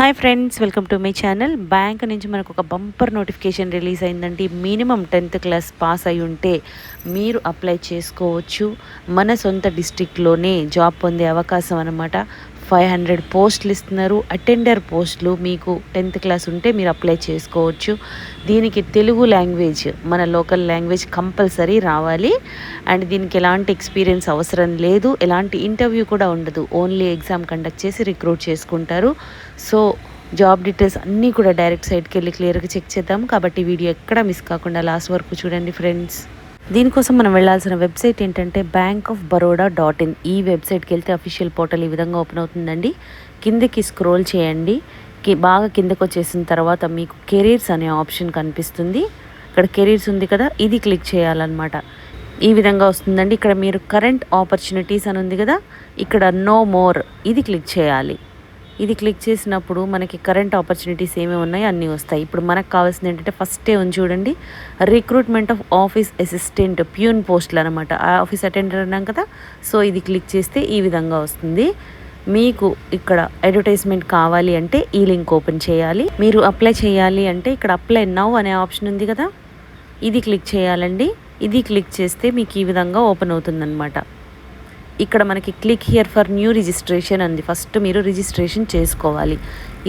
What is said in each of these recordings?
Hi friends, welcome to my channel. Bank నుంచి మనకు ఒక బంపర్ నోటిఫికేషన్ రిలీజ్ అయిందండి. మినిమం 10th క్లాస్ పాస్ అయి ఉంటే మీరు అప్లై చేసుకోవచ్చు. మన సొంత డిస్ట్రిక్ట్లోనే జాబ్ పొందే అవకాశం అనమాట. 500 పోస్టులు ఇస్తున్నారు. అటెండర్ పోస్టులు మీకు 10th క్లాస్ ఉంటే మీరు అప్లై చేసుకోవచ్చు. దీనికి తెలుగు లాంగ్వేజ్, మన లోకల్ లాంగ్వేజ్ కంపల్సరీ రావాలి. అండ్ దీనికి ఎలాంటి ఎక్స్పీరియన్స్ అవసరం లేదు, ఎలాంటి ఇంటర్వ్యూ కూడా ఉండదు. ఓన్లీ ఎగ్జామ్ కండక్ట్ చేసి రిక్రూట్ చేసుకుంటారు. సో జాబ్ డీటెయిల్స్ అన్నీ కూడా డైరెక్ట్ సైట్కి వెళ్ళి క్లియర్గా చెక్ చేద్దాం. కాబట్టి వీడియో ఎక్కడ మిస్ కాకుండా లాస్ట్ వరకు చూడండి ఫ్రెండ్స్. దీనికోసం మనం వెళ్ళాల్సిన వెబ్సైట్ ఏంటంటే bankofbaroda.in. ఈ వెబ్సైట్కి వెళ్తే అఫీషియల్ పోర్టల్ ఈ విధంగా ఓపెన్ అవుతుందండి. కిందకి స్క్రోల్ చేయండి. బాగా కిందకు వచ్చేసిన తర్వాత మీకు కెరీర్స్ అనే ఆప్షన్ కనిపిస్తుంది. ఇక్కడ కెరీర్స్ ఉంది కదా, ఇది క్లిక్ చేయాలన్నమాట. ఈ విధంగా వస్తుందండి. ఇక్కడ మీరు కరెంట్ ఆపర్చునిటీస్ అని ఉంది కదా, ఇక్కడ నో మోర్ ఇది క్లిక్ చేయాలి. ఇది క్లిక్ చేసినప్పుడు మనకి కరెంట్ ఆపర్చునిటీస్ ఏమేమి ఉన్నాయో అన్నీ వస్తాయి. ఇప్పుడు మనకు కావాల్సింది ఏంటంటే ఫస్టే ఉంది చూడండి, recruitment of office assistant peon పోస్టులు అనమాట. ఆ ఆఫీస్ అటెండర్ అన్నాం కదా, సో ఇది క్లిక్ చేస్తే ఈ విధంగా వస్తుంది. మీకు ఇక్కడ అడ్వర్టైజ్మెంట్ కావాలి అంటే ఈ లింక్ ఓపెన్ చేయాలి. మీరు అప్లై చేయాలి అంటే ఇక్కడ అప్లై నౌ అనే ఆప్షన్ ఉంది కదా, ఇది క్లిక్ చేయాలండి. ఇది క్లిక్ చేస్తే మీకు ఈ విధంగా ఓపెన్ అవుతుందన్నమాట. ఇక్కడ మనకి click here for new registration అంది. ఫస్ట్ మీరు రిజిస్ట్రేషన్ చేసుకోవాలి.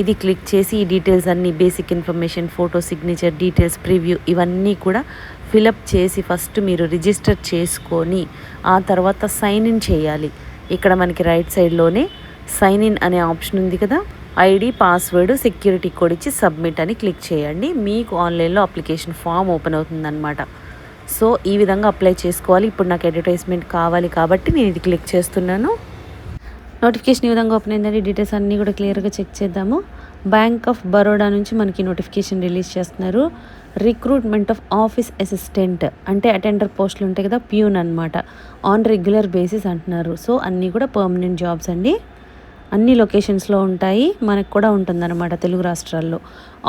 ఇది క్లిక్ చేసి ఈ డీటెయిల్స్ అన్నీ, basic information, photo, signature, details, preview ఇవన్నీ కూడా ఫిలప్ చేసి ఫస్ట్ మీరు రిజిస్టర్ చేసుకొని ఆ తర్వాత సైన్ ఇన్ చేయాలి. ఇక్కడ మనకి రైట్ సైడ్లోనే సైన్ ఇన్ అనే ఆప్షన్ ఉంది కదా, ఐడి, పాస్వర్డ్, సెక్యూరిటీ కోడ్ ఇచ్చి సబ్మిట్ అని క్లిక్ చేయండి. మీకు ఆన్లైన్లో అప్లికేషన్ ఫామ్ ఓపెన్ అవుతుందన్నమాట. సో ఈ విధంగా అప్లై చేసుకోవాలి. ఇప్పుడు నాకు అడ్వర్టైజ్మెంట్ కావాలి కాబట్టి నేను ఇది క్లిక్ చేస్తున్నాను. నోటిఫికేషన్ ఈ విధంగా ఓపెన్ అయిందండి. డీటెయిల్స్ అన్నీ కూడా క్లియర్గా చెక్ చేద్దాము. బ్యాంక్ ఆఫ్ బరోడా నుంచి మనకి నోటిఫికేషన్ రిలీజ్ చేస్తున్నారు. రిక్రూట్మెంట్ ఆఫ్ ఆఫీస్ అసిస్టెంట్ అంటే అటెండర్ పోస్టులు ఉంటాయి కదా, ప్యూన్ అనమాట. ఆన్ రెగ్యులర్ బేసిస్ అంటున్నారు. సో అన్నీ కూడా పర్మనెంట్ జాబ్స్ అండి. అన్ని లొకేషన్స్లో ఉంటాయి, మనకు కూడా ఉంటుందన్నమాట తెలుగు రాష్ట్రాల్లో.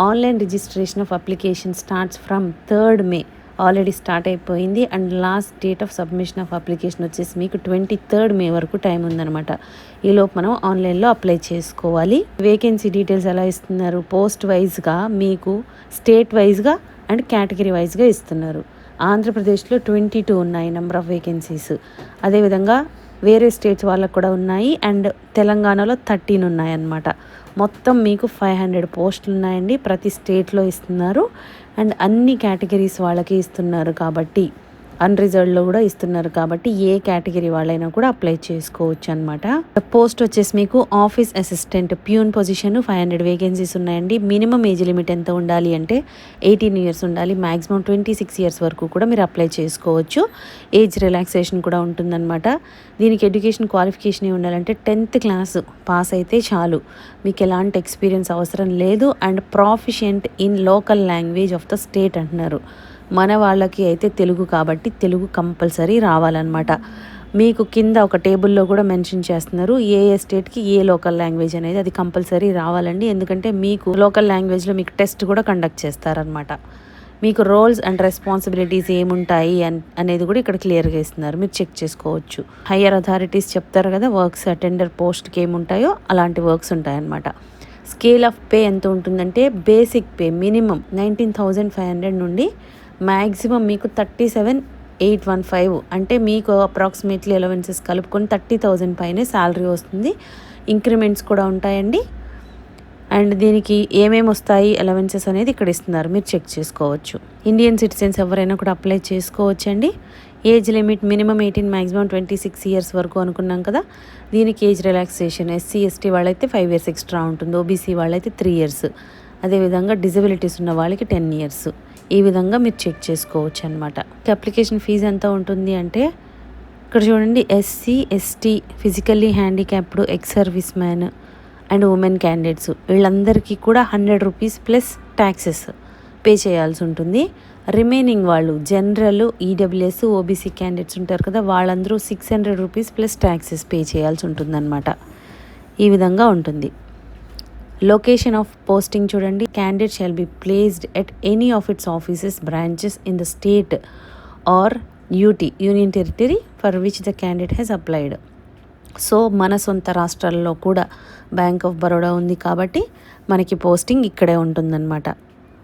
Online registration of application starts from 3rd May. Already start అయిపోయింది. And last date of submission of application వచ్చేసి మీకు 23rd May వరకు టైం ఉందన్నమాట. ఈలోపు మనం ఆన్లైన్లో అప్లై చేసుకోవాలి. వేకెన్సీ డీటెయిల్స్ ఎలా ఇస్తున్నారు, పోస్ట్ వైజ్గా మీకు స్టేట్ వైజ్గా అండ్ కేటగిరీ వైజ్గా ఇస్తున్నారు. ఆంధ్రప్రదేశ్లో 22 ఉన్నాయి నెంబర్ ఆఫ్ వేకెన్సీస్. అదేవిధంగా వేరే స్టేట్స్ వాళ్ళకు కూడా ఉన్నాయి. అండ్ తెలంగాణలో 13 ఉన్నాయన్నమాట. మొత్తం మీకు 500 పోస్టులు ఉన్నాయండి. ప్రతి స్టేట్లో ఇస్తున్నారు. అండ్ అన్ని కేటగిరీస్ వాళ్ళకి ఇస్తున్నారు కాబట్టి, అన్రిజర్వ్డ్లో కూడా ఇస్తున్నారు కాబట్టి ఏ కేటగిరీ వాళ్ళైనా కూడా అప్లై చేసుకోవచ్చు అనమాట. పోస్ట్ వచ్చేసి మీకు office assistant peon position 500 vacancies ఉన్నాయండి. మినిమం ఏజ్ లిమిట్ ఎంత ఉండాలి అంటే 18 years ఉండాలి. మ్యాక్సిమం 26 years వరకు కూడా మీరు అప్లై చేసుకోవచ్చు. ఏజ్ రిలాక్సేషన్ కూడా ఉంటుందన్నమాట. దీనికి ఎడ్యుకేషన్ క్వాలిఫికేషన్ ఉండాలంటే 10th క్లాస్ పాస్ అయితే చాలు. మీకు ఎలాంటి ఎక్స్పీరియన్స్ అవసరం లేదు. And proficient in local language of the state అంటున్నారు. మన వాళ్ళకి అయితే తెలుగు కాబట్టి తెలుగు కంపల్సరీ రావాలన్నమాట. మీకు కింద ఒక టేబుల్లో కూడా మెన్షన్ చేస్తున్నారు ఏ స్టేట్కి ఏ లోకల్ లాంగ్వేజ్ అనేది, అది కంపల్సరీ రావాలండి. ఎందుకంటే మీకు లోకల్ లాంగ్వేజ్లో మీకు టెస్ట్ కూడా కండక్ట్ చేస్తారనమాట. మీకు రోల్స్ అండ్ రెస్పాన్సిబిలిటీస్ ఏముంటాయి అనేది కూడా ఇక్కడ క్లియర్గా ఇస్తున్నారు, మీరు చెక్ చేసుకోవచ్చు. హయ్యర్ అథారిటీస్ చెప్తారు కదా వర్క్స్, అటెండర్ పోస్ట్కి ఏముంటాయో అలాంటి వర్క్స్ ఉంటాయన్నమాట. స్కేల్ ఆఫ్ పే ఎంత ఉంటుందంటే బేసిక్ పే మినిమం 19,500 నుండి మ్యాక్సిమం మీకు 37,815 అంటే మీకు అప్రాక్సిమేట్లీ అలవెన్సెస్ కలుపుకొని 30,000 పైనే శాలరీ వస్తుంది. ఇంక్రిమెంట్స్ కూడా ఉంటాయండి. అండ్ దీనికి ఏమేమి వస్తాయి అలవెన్సెస్ అనేది ఇక్కడ ఇస్తున్నారు, మీరు చెక్ చేసుకోవచ్చు. ఇండియన్ సిటిజన్స్ ఎవరైనా కూడా అప్లై చేసుకోవచ్చండి. Age limit minimum 18, maximum 26 years వరకు అనుకున్నాం కదా. దీనికి ఏజ్ రిలాక్సేషన్ SC ST వాళ్ళైతే 5 years ఎక్స్ట్రా ఉంటుంది. OBC వాళ్ళైతే 3 years. అదేవిధంగా డిజబిలిటీస్ ఉన్న వాళ్ళకి 10 years. ఈ విధంగా మీరు చెక్ చేసుకోవచ్చు అనమాట. అప్లికేషన్ ఫీజు ఎంత ఉంటుంది అంటే ఇక్కడ చూడండి, SC ST physically handicapped, ex service man and women candidates వీళ్ళందరికీ కూడా 100 rupees ప్లస్ ట్యాక్సెస్ పే చేయాల్సి ఉంటుంది. రిమైనింగ్ వాళ్ళు జనరల్, EWS, OBC క్యాండిడేట్స్ ఉంటారు కదా, వాళ్ళందరూ 600 rupees ప్లస్ ట్యాక్సెస్ పే చేయాల్సి ఉంటుందన్నమాట. ఈ విధంగా ఉంటుంది. లొకేషన్ ఆఫ్ పోస్టింగ్ చూడండి, candidate shall be placed at any of it's offices branches in the state or union territory for which the candidate has applied. So మన సొంత రాష్ట్రాల్లో కూడా బ్యాంక్ ఆఫ్ బరోడా ఉంది కాబట్టి మనకి పోస్టింగ్ ఇక్కడే ఉంటుందన్నమాట.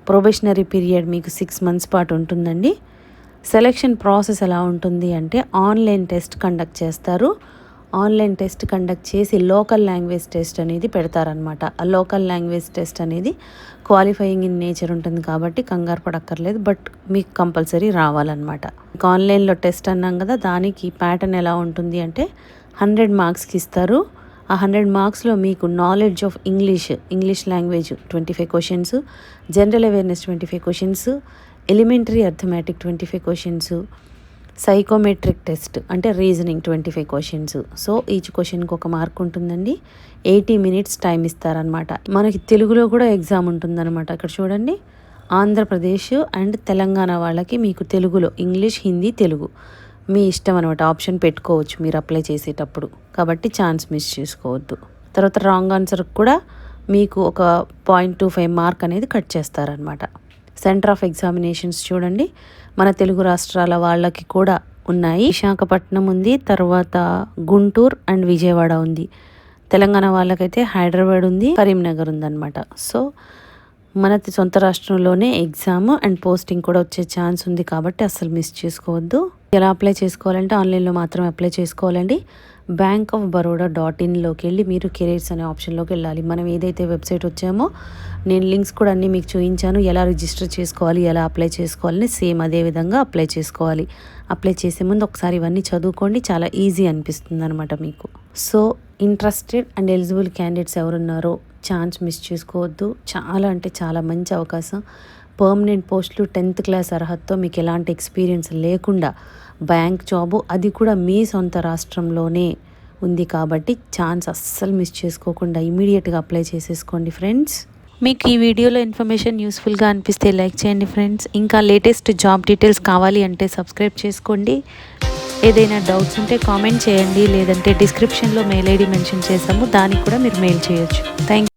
ప్రొబేషనరీ పీరియడ్ మీకు 6 months పాటు ఉంటుందండి. సెలెక్షన్ ప్రాసెస్ ఎలా ఉంటుంది అంటే ఆన్లైన్ టెస్ట్ కండక్ట్ చేస్తారు. ఆన్లైన్ టెస్ట్ కండక్ట్ చేసి లోకల్ లాంగ్వేజ్ టెస్ట్ అనేది పెడతారనమాట. ఆ లోకల్ లాంగ్వేజ్ టెస్ట్ అనేది క్వాలిఫైయింగ్ ఇన్ నేచర్ ఉంటుంది కాబట్టి కంగారు పడక్కర్లేదు, బట్ మీకు కంపల్సరీ రావాలన్నమాట. ఆన్లైన్లో టెస్ట్ అన్నాం కదా, దానికి ప్యాటర్న్ ఎలా ఉంటుంది అంటే 100 marksకి ఇస్తారు. ఆ 100 marksలో మీకు knowledge of English language 25 questions, general awareness 25 questions, elementary arithmetic 25 questions, psychometric test అంటే రీజనింగ్ 25 questions. సో ఈచ్ క్వశ్చన్కి 1 mark ఉంటుందండి. 80 minutes టైం ఇస్తారనమాట. మనకి తెలుగులో కూడా ఎగ్జామ్ ఉంటుందన్నమాట. ఇక్కడ చూడండి, ఆంధ్రప్రదేశ్ అండ్ తెలంగాణ వాళ్ళకి మీకు తెలుగులో ఇంగ్లీష్, హిందీ, తెలుగు మీ ఇష్టం అనమాట. ఆప్షన్ పెట్టుకోవచ్చు మీరు అప్లై చేసేటప్పుడు, కాబట్టి ఛాన్స్ మిస్ చేసుకోవద్దు. తర్వాత రాంగ్ ఆన్సర్కి కూడా మీకు ఒక 0.25 mark అనేది కట్ చేస్తారనమాట. సెంటర్ ఆఫ్ ఎగ్జామినేషన్స్ చూడండి, మన తెలుగు రాష్ట్రాల వాళ్ళకి కూడా ఉన్నాయి. విశాఖపట్నం ఉంది, తర్వాత గుంటూరు అండ్ విజయవాడ ఉంది. తెలంగాణ వాళ్ళకైతే హైదరాబాద్ ఉంది, కరీంనగర్ ఉందన్నమాట. సో మన సొంత రాష్ట్రంలోనే ఎగ్జామ్ అండ్ పోస్టింగ్ కూడా వచ్చే ఛాన్స్ ఉంది కాబట్టి అస్సలు మిస్ చేసుకోవద్దు. ఎలా అప్లై చేసుకోవాలంటే ఆన్లైన్లో మాత్రమే అప్లై చేసుకోవాలండి. bankofbaroda.inలోకి వెళ్ళి మీరు కెరీర్స్ అనే ఆప్షన్లోకి వెళ్ళాలి. మనం ఏదైతే వెబ్సైట్ వచ్చామో నేను లింక్స్ కూడా అన్నీ మీకు చూపించాను. ఎలా రిజిస్టర్ చేసుకోవాలి, ఎలా అప్లై చేసుకోవాలని సేమ్ అదే విధంగా అప్లై చేసుకోవాలి. అప్లై చేసే ముందు ఒకసారి ఇవన్నీ చదువుకోండి, చాలా ఈజీ అనిపిస్తుంది అనమాట మీకు. So interested and eligible candidates ఎవరున్నారో ఛాన్స్ మిస్ చేసుకోవద్దు. చాలా అంటే చాలా మంచి అవకాశం. పర్మనెంట్ పోస్టులు, 10th class అర్హతతో మీకు ఎలాంటి ఎక్స్పీరియన్స్ లేకుండా బ్యాంక్ జాబు, అది కూడా మీ సొంత రాష్ట్రంలోనే ఉంది కాబట్టి ఛాన్స్ అస్సలు మిస్ చేసుకోకుండా ఇమీడియట్గా అప్లై చేసేసుకోండి ఫ్రెండ్స్. మీకు ఈ వీడియోలో ఇన్ఫర్మేషన్ యూస్ఫుల్గా అనిపిస్తే లైక్ చేయండి ఫ్రెండ్స్. ఇంకా లేటెస్ట్ జాబ్ డీటెయిల్స్ కావాలి అంటే సబ్స్క్రైబ్ చేసుకోండి. ఏదైనా డౌట్స్ ఉంటే కామెంట్ చేయండి, లేదంటే డిస్క్రిప్షన్లో మెయిల్ ఐడి మెన్షన్ చేసాము, దానికి కూడా మీరు మెయిల్ చేయొచ్చు. థ్యాంక్